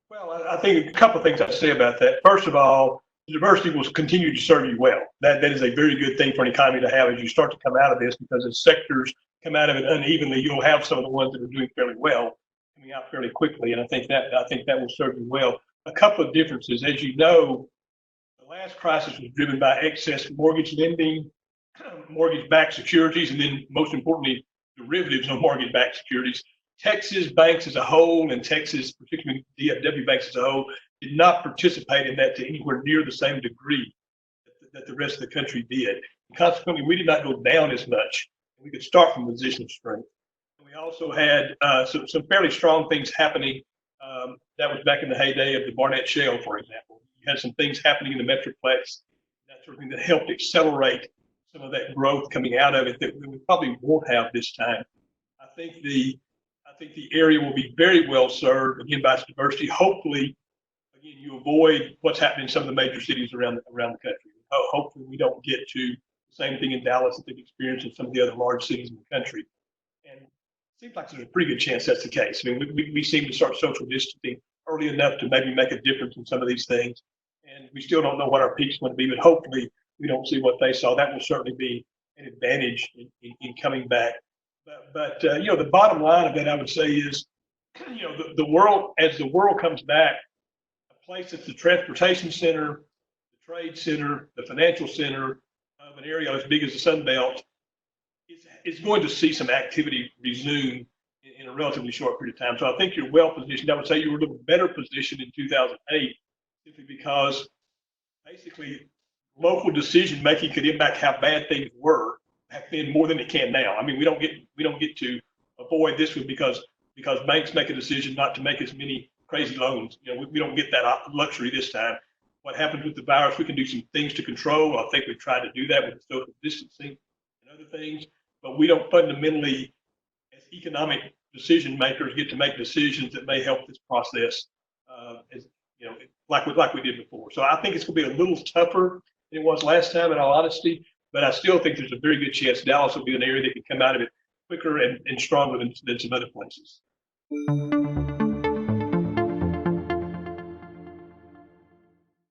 Well, I think a couple of things I'd say about that. First of all, diversity will continue to serve you well. That is a very good thing for an economy to have as you start to come out of this, because as sectors come out of it unevenly, you'll have some of the ones that are doing fairly well coming out fairly quickly, and I think that will serve you well. A couple of differences, as you know, the last crisis was driven by excess mortgage lending, mortgage-backed securities, and then most importantly, derivatives on mortgage-backed securities. Texas banks as a whole, and Texas, particularly DFW banks as a whole, did not participate in that to anywhere near the same degree that the rest of the country did. And consequently, we did not go down as much. We could start from a position of strength. And we also had some fairly strong things happening. That was back in the heyday of the Barnett Shale, for example. You had some things happening in the Metroplex, that sort of thing that helped accelerate some of that growth coming out of it that we probably won't have this time. I think the I think the area will be very well served again by its diversity. Hopefully, again, you avoid what's happening in some of the major cities around the country. Hopefully, we don't get to the same thing in Dallas that they've experienced in some of the other large cities in the country. And it seems like there's a pretty good chance that's the case. I mean, we seem to start social distancing early enough to maybe make a difference in some of these things. And we still don't know what our peak's going to be, but hopefully we don't see what they saw. That will certainly be an advantage in coming back. But the bottom line of that, I would say, is, the world, as the world comes back, a place that's the transportation center, the trade center, the financial center of an area as big as the Sun Belt, is going to see some activity resume in a relatively short period of time. So I think you're well positioned. I would say you were a little better positioned in 2008, simply because basically local decision making could impact how bad things were back then more than it can now. I mean, we don't get to avoid this one because banks make a decision not to make as many crazy loans. We don't get that luxury this time. What happens with the virus? We can do some things to control. I think we've tried to do that with the social distancing and other things, but we don't fundamentally, as economic decision makers, get to make decisions that may help this process, like we did before. So I think it's going to be a little tougher than it was last time, in all honesty. But I still think there's a very good chance Dallas will be an area that can come out of it quicker and stronger than some other places.